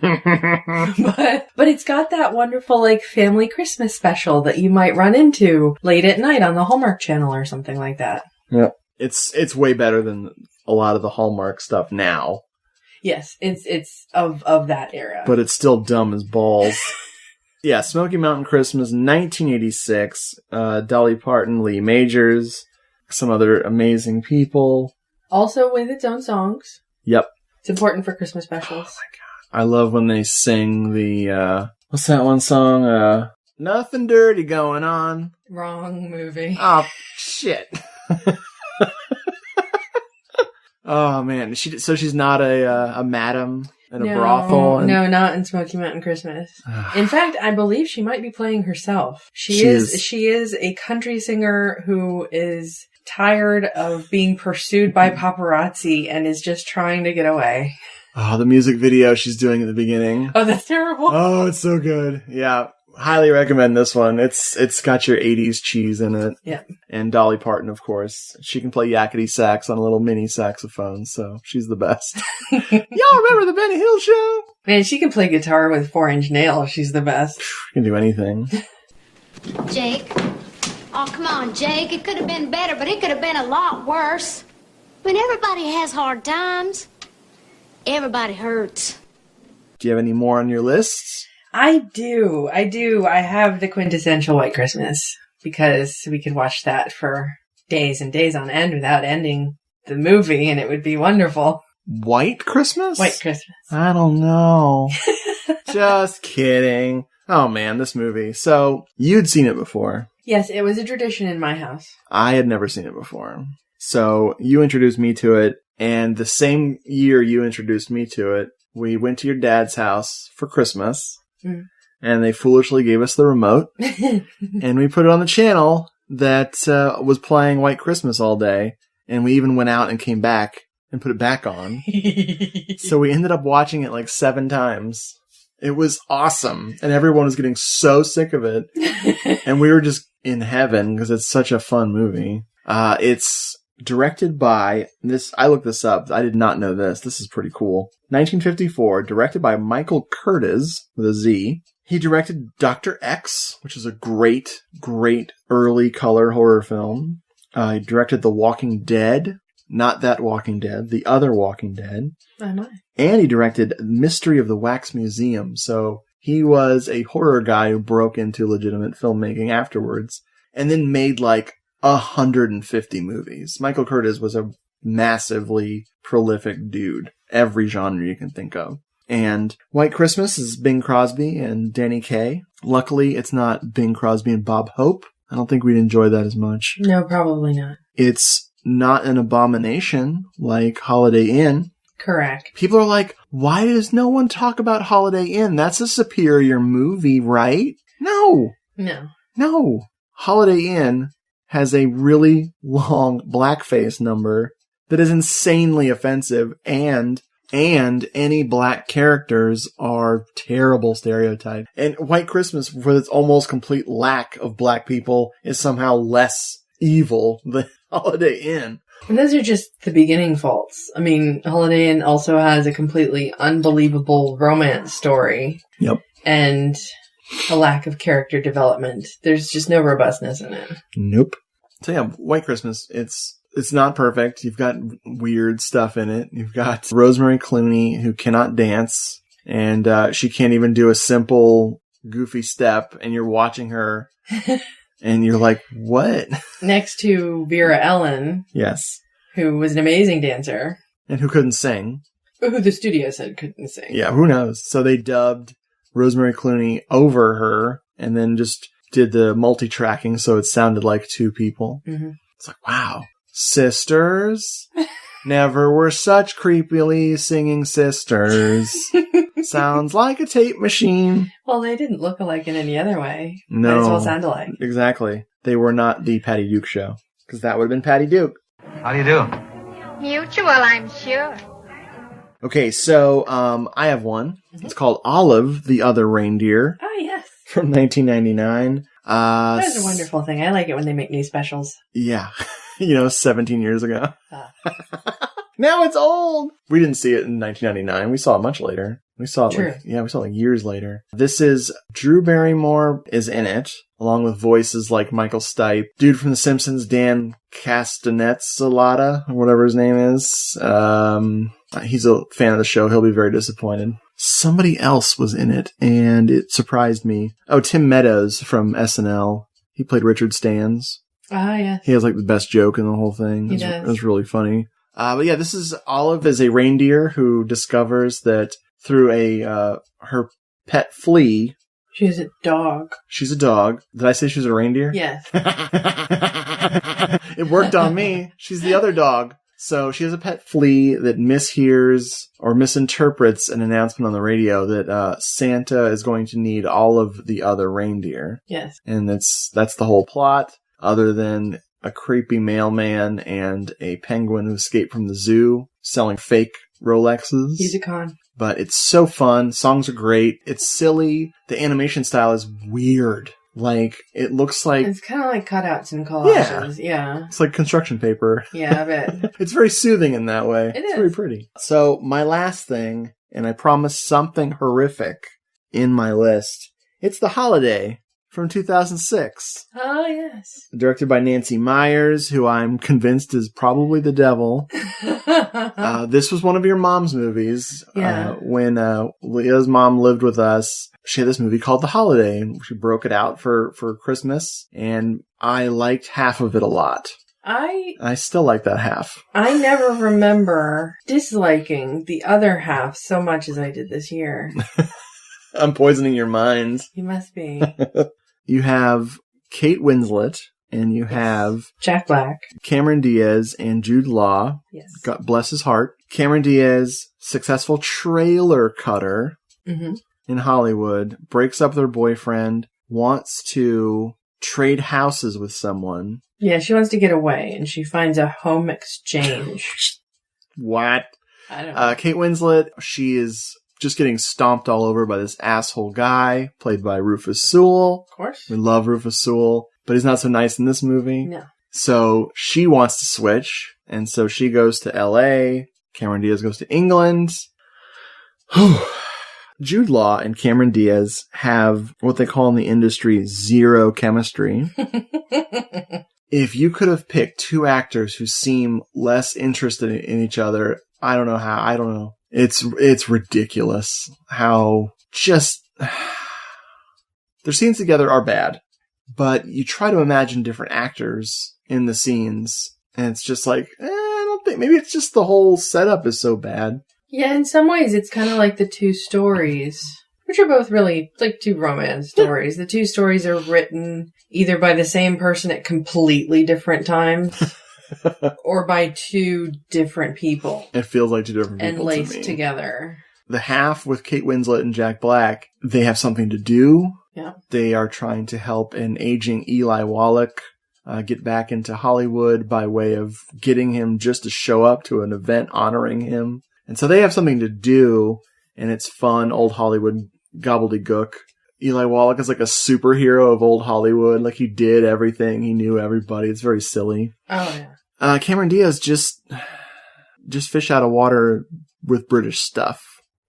but it's got that wonderful, like, family Christmas special that you might run into late at night on the Hallmark Channel or something like that. Yeah. It's way better than a lot of the Hallmark stuff now. Yes, it's of that era. But it's still dumb as balls. Yeah, Smoky Mountain Christmas, 1986. Dolly Parton, Lee Majors, some other amazing people. Also with its own songs. Yep. It's important for Christmas specials. Oh my God. I love when they sing the, what's that one song? Nothing dirty going on. Wrong movie. Oh, shit. Oh man, so she's not a madam in a brothel. No, not in Smoky Mountain Christmas. In fact, I believe she might be playing herself. She is a country singer who is tired of being pursued by paparazzi and is just trying to get away. Oh, the music video she's doing at the beginning. Oh, that's terrible. Oh, it's so good. Yeah. Highly recommend this one. It's got your 80s cheese in it. Yeah. And Dolly Parton, of course. She can play yakety sax on a little mini saxophone, so she's the best. Y'all remember the Benny Hill Show? Man, she can play guitar with 4-inch nails. She's the best. She can do anything. Jake. Oh, come on, Jake. It could have been better, but it could have been a lot worse. I mean, everybody has hard times. Everybody hurts. Do you have any more on your lists? I do. I have the quintessential White Christmas because we could watch that for days and days on end without ending the movie, and it would be wonderful. White Christmas? White Christmas. I don't know. Just kidding. Oh man, this movie. So, you'd seen it before. Yes, it was a tradition in my house. I had never seen it before. So, you introduced me to it, and the same year you introduced me to it, we went to your dad's house for Christmas. And they foolishly gave us the remote, and we put it on the channel that was playing White Christmas all day, and we even went out and came back and put it back on. So we ended up watching it like 7 times. It was awesome, and everyone was getting so sick of it, and we were just in heaven because it's such a fun movie. It's directed by I looked this up. I did not know this. This is pretty cool. 1954, directed by Michael Curtiz with a Z. He directed Dr. X, which is a great, great early color horror film. He directed The Walking Dead. Not that Walking Dead, the other Walking Dead. Oh, my. And he directed Mystery of the Wax Museum. So he was a horror guy who broke into legitimate filmmaking afterwards and then made like 150 movies. Michael Curtiz was a massively prolific dude. Every genre you can think of. And White Christmas is Bing Crosby and Danny Kaye. Luckily, it's not Bing Crosby and Bob Hope. I don't think we'd enjoy that as much. No, probably not. It's not an abomination like Holiday Inn. Correct. People are like, why does no one talk about Holiday Inn? That's a superior movie, right? No. Holiday Inn has a really long blackface number that is insanely offensive, and any black characters are terrible stereotypes. And White Christmas, with its almost complete lack of black people, is somehow less evil than Holiday Inn. And those are just the beginning faults. I mean, Holiday Inn also has a completely unbelievable romance story. Yep. And a lack of character development. There's just no robustness in it. Nope. So yeah, White Christmas, it's not perfect. You've got weird stuff in it. You've got Rosemary Clooney, who cannot dance, and she can't even do a simple, goofy step, and you're watching her, and you're like, what? Next to Vera Ellen. Yes. Who was an amazing dancer. And who couldn't sing. But who the studio said couldn't sing. Yeah, who knows? So they dubbed Rosemary Clooney over her, and then just did the multi-tracking so it sounded like 2 people. Mm-hmm. It's like, wow. Sisters. Never were such creepily singing sisters. Sounds like a tape machine. Well, they didn't look alike in any other way. No. Might as well sound alike. Exactly. They were not the Patty Duke show. Because that would have been Patty Duke. How do you do? Mutual, I'm sure. Okay, so I have one. Mm-hmm. It's called Olive, the Other Reindeer. Oh, yes. From 1999. That's a wonderful thing. I like it when they make new specials. Yeah. 17 years ago. Now it's old. We didn't see it in 1999. We saw it much later. We saw it we saw it years later. This is Drew Barrymore is in it, along with voices like Michael Stipe, dude from The Simpsons, Dan Castanets-Salata, or whatever his name is. He's a fan of the show. He'll be very disappointed. Somebody else was in it, and it surprised me. Oh, Tim Meadows from SNL. He played Richard Stans. Ah, yes. He has like the best joke in the whole thing. He does. It was really funny. But yeah, this is Olive is a reindeer who discovers that through her pet flea. She's a dog. She's a dog. Did I say she was a reindeer? Yes. It worked on me. She's the other dog. So she has a pet flea that mishears or misinterprets an announcement on the radio that Santa is going to need all of the other reindeer. Yes. And that's the whole plot, other than a creepy mailman and a penguin who escaped from the zoo selling fake Rolexes. He's a con. But it's so fun. Songs are great. It's silly. The animation style is weird. Like, it looks like... It's kind of like cutouts and collages. Yeah. It's like construction paper. Yeah, I bet. It's very soothing in that way. It's very pretty. So, my last thing, and I promise something horrific in my list, it's The Holiday from 2006. Oh, yes. Directed by Nancy Meyers, who I'm convinced is probably the devil. This was one of your mom's movies. Yeah. When Leah's mom lived with us, she had this movie called The Holiday, and she broke it out for Christmas, and I liked half of it a lot. I still like that half. I never remember disliking the other half so much as I did this year. I'm poisoning your minds. You must be. You have Kate Winslet, and you have Jack Black, Cameron Diaz, and Jude Law. Yes. God bless his heart. Cameron Diaz, successful trailer cutter in Hollywood, breaks up with her boyfriend, wants to trade houses with someone. Yeah, she wants to get away, and she finds a home exchange. What? I don't know. Kate Winslet, she is just getting stomped all over by this asshole guy, played by Rufus Sewell. Of course. We love Rufus Sewell, but he's not so nice in this movie. No. So she wants to switch, and so she goes to L.A., Cameron Diaz goes to England. Jude Law and Cameron Diaz have what they call in the industry zero chemistry. If you could have picked two actors who seem less interested in each other, I don't know how. I don't know. It's ridiculous how just their scenes together are bad, but you try to imagine different actors in the scenes, and it's just like, I don't think, maybe it's just the whole setup is so bad. Yeah, in some ways it's kind of like the two stories, which are both really like two romance stories. The two stories are written either by the same person at completely different times or by two different people. It feels like two different people and laced to me. together. The half with Kate Winslet and Jack Black, they have something to do. Yeah. They are trying to help an aging Eli Wallach get back into Hollywood by way of getting him just to show up to an event honoring him. And so they have something to do, and it's fun, old Hollywood gobbledygook. Eli Wallach is like a superhero of old Hollywood. Like, he did everything. He knew everybody. It's very silly. Oh, yeah. Cameron Diaz just fish out of water with British stuff.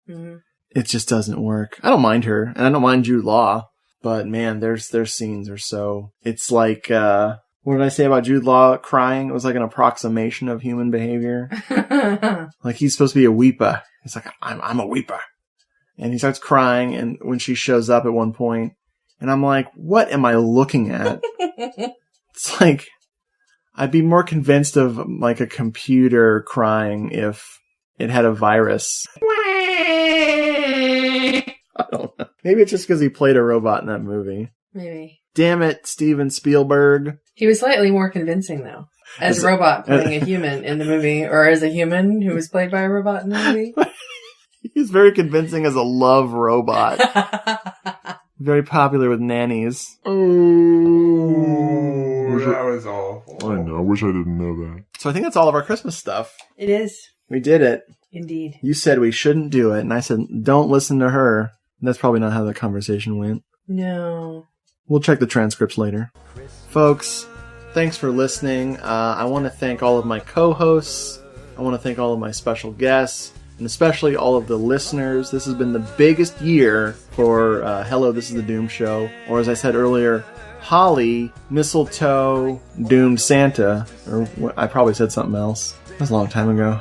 Mm-hmm. It just doesn't work. I don't mind her, and I don't mind Jude Law, but man, their scenes are so... It's like, what did I say about Jude Law crying? It was like an approximation of human behavior. Like, he's supposed to be a weeper. He's like, I'm a weeper. And he starts crying, and when she shows up at one point, and I'm like, what am I looking at? It's like, I'd be more convinced of like a computer crying if it had a virus. I don't know. Maybe it's just because he played a robot in that movie. Maybe. Damn it, Steven Spielberg. He was slightly more convincing, though. As a robot playing a human in the movie, or as a human who was played by a robot in the movie. He's very convincing as a love robot. Very popular with nannies. Oh, that was awful. I know. I wish I didn't know that. So I think that's all of our Christmas stuff. It is. We did it. Indeed. You said we shouldn't do it, and I said, don't listen to her. That's probably not how the conversation went. No. We'll check the transcripts later. Folks, thanks for listening. I want to thank all of my co-hosts. I want to thank all of my special guests, and especially all of the listeners. This has been the biggest year for Hello, This is the Doom Show. Or as I said earlier, Holly, Mistletoe, Doomed Santa. Or I probably said something else. That was a long time ago.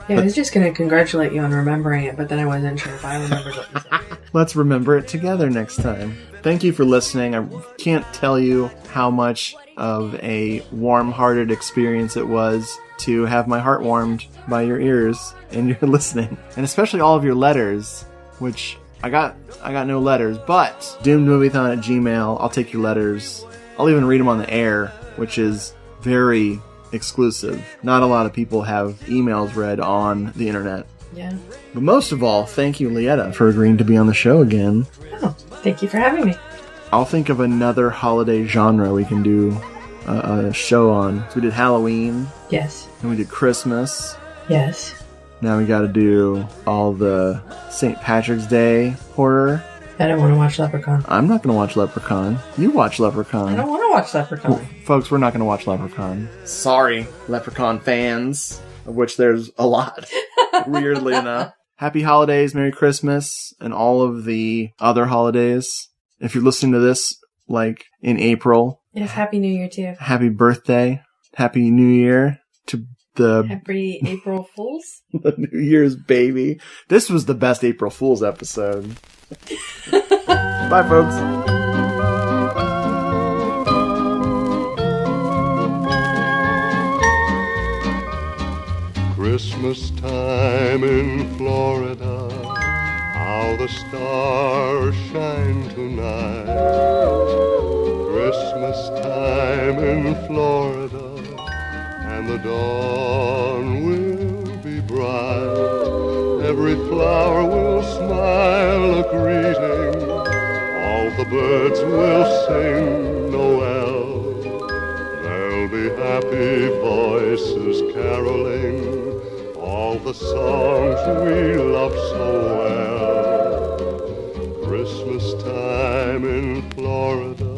Yeah, I was just going to congratulate you on remembering it, but then I wasn't sure if I remembered what you said. Let's remember it together next time. Thank you for listening. I can't tell you how much of a warm-hearted experience it was to have my heart warmed by your ears and your listening. And especially all of your letters, which I got no letters, but doomedmoviethon@gmail.com. I'll take your letters. I'll even read them on the air, which is very exclusive. Not a lot of people have emails read on the internet. Yeah. But most of all, thank you, LeEtta, for agreeing to be on the show again. Oh, thank you for having me. I'll think of another holiday genre we can do a show on. So we did Halloween. Yes. And we did Christmas. Yes. Now we got to do all the St. Patrick's Day horror. I don't want to watch Leprechaun. I'm not going to watch Leprechaun. You watch Leprechaun. I don't want to watch Leprechaun. Well, folks, we're not going to watch Leprechaun. Sorry, Leprechaun fans, of which there's a lot, weirdly enough. Happy holidays, Merry Christmas, and all of the other holidays. If you're listening to this, like, in April. Yes, Happy New Year, too. Happy birthday. Happy New Year to the... Happy April Fools. The New Year's baby. This was the best April Fool's episode. Bye, folks. Christmas time in Florida, how the stars shine tonight. Christmas time in Florida, and the dawn will be bright. Every flower will smile a greeting, all the birds will sing Noel. There'll be happy voices caroling, all the songs we love so well. Christmas time in Florida,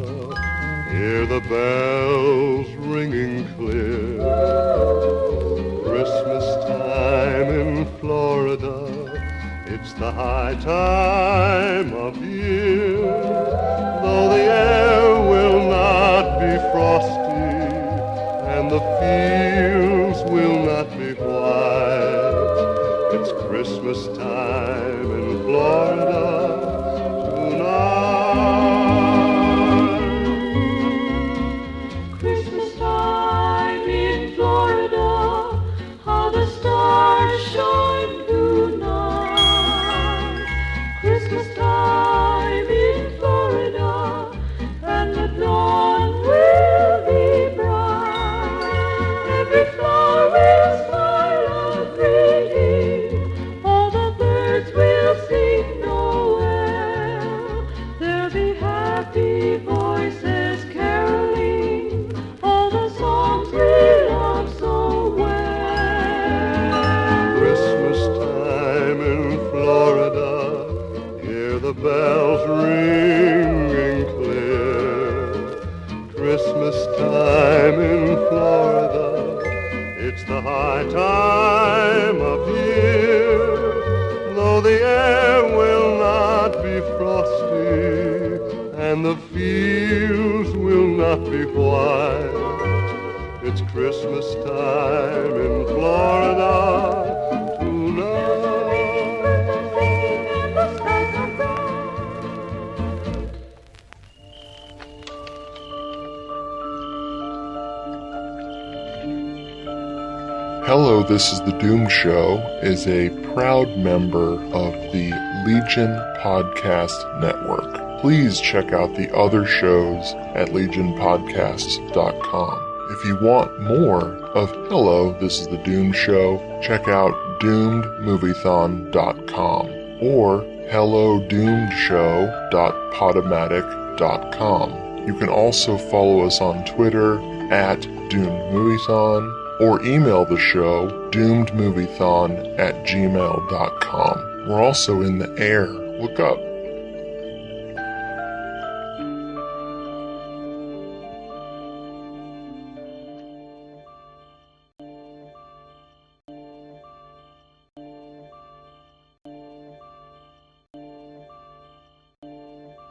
hear the bells ringing clear. Christmas time in Florida, it's the high time of year. Though the air will not be frosty, and the fields will not be white, it's Christmas time in Florida tonight. Christmas time in Florida, how the stars shine tonight. Christmas time in Florida, and the dawn will be bright. Every flower will smile a greeting, all the birds will sing Noel. There'll be happy voices caroling, all the songs we love so well. Christmas time in Florida, hear the bells ringing clear. Christmas time in Florida, it's the high time of year. Though the air will not be frosty, and the fields will not be white, it's Christmas time in Florida tonight. Hello, This is the Doom Show is a proud member of the Legion Podcast Network. Please check out the other shows at legionpodcasts.com. If you want more of Hello, This is the Doom Show, check out doomedmoviethon.com or hellodoomedshow.podomatic.com. You can also follow us on Twitter at doomedmoviethon or email the show doomedmoviethon@gmail.com. We're also in the air. Look up.